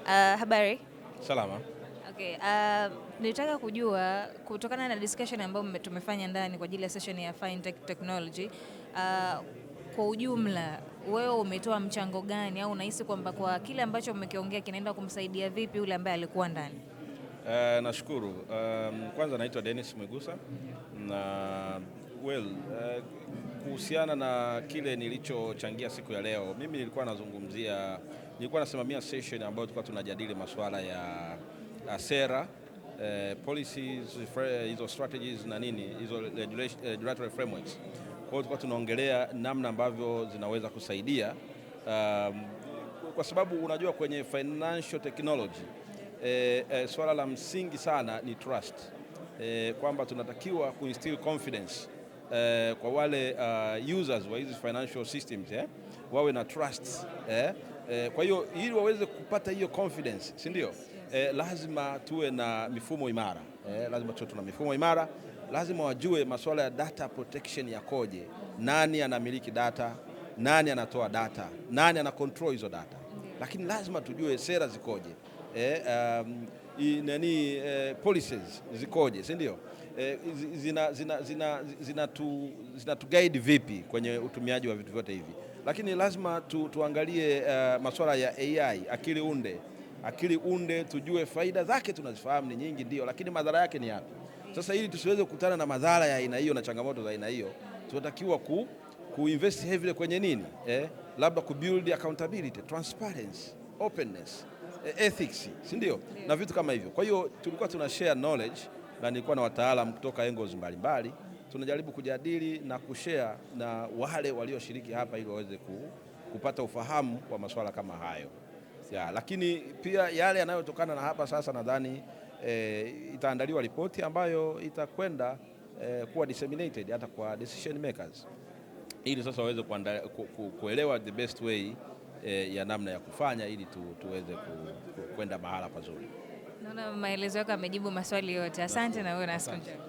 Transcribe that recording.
Habari. Salama. Okay, nilitaka kujua kutokana na discussion ambayo tumefanya ndani kwa ajili ya session ya Fintech Technology, kwa ujumla wewe umetoa mchango gani au unahisi kwamba kwa kile ambacho mmekiongea kinaenda kumsaidia vipi yule ambaye alikuwa ndani? Nashukuru. Kwanza naitwa Dennis Mwegusa na kuhusiana na kile nilichochangia siku ya leo, mimi nilikuwa nasimamia session ambayo tulikuwa tunajadili masuala ya sera, policies, hizo strategies na hizo regulatory frameworks. Kwa hiyo tulikuwa tunaongelea namna ambavyo zinaweza kusaidia, kwa sababu unajua kwenye financial technology swala la msingi sana ni trust, kwamba tunatakiwa kuinstill confidence kwa wale users wa hizi financial systems, wawe na trust, kwa hiyo ili waweze kupata hiyo confidence, si ndio? Lazima tuwe na mifumo imara, lazima wajue masuala ya data protection yakoje, nani anamiliki data, nani anatoa data, nani ana control hizo data, lakini lazima tujue sera zikoje, policies zikoje, si ndio? Zina guide vipi kwenye utumiaji wa vitu vyote hivi, lakini lazima tuangalie masuala ya AI, akili unde, tujue faida zake tunazifahamu ni nyingi ndio, lakini madhara yake ni yapi? Sasa ili tusiweze kukutana na madhara ya aina hiyo na changamoto za aina hiyo, tunatakiwa kuinvest heavily kwenye nini, labda kubuild accountability, transparency, openness, ethics, si ndio? Na vitu kama hivyo. Kwa hiyo tulikuwa tuna share knowledge na nilikuwa na wataalamu kutoka angles mbalimbali, tunajaribu kujadili na kushare na wale walioshiriki hapa ili waweze kupata ufahamu wa masuala kama hayo. Lakini pia yale yanayotokana na hapa sasa, nadhani itaandaliwa ripoti ambayo itakwenda kuwa disseminated hata kwa decision makers, ili sasa waweze kuelewa the best way ya namna ya kufanya ili tuweze kwenda mahala pazuri. Naona maelezo yako yamejibu maswali yote. Asante na wewe na siku njema.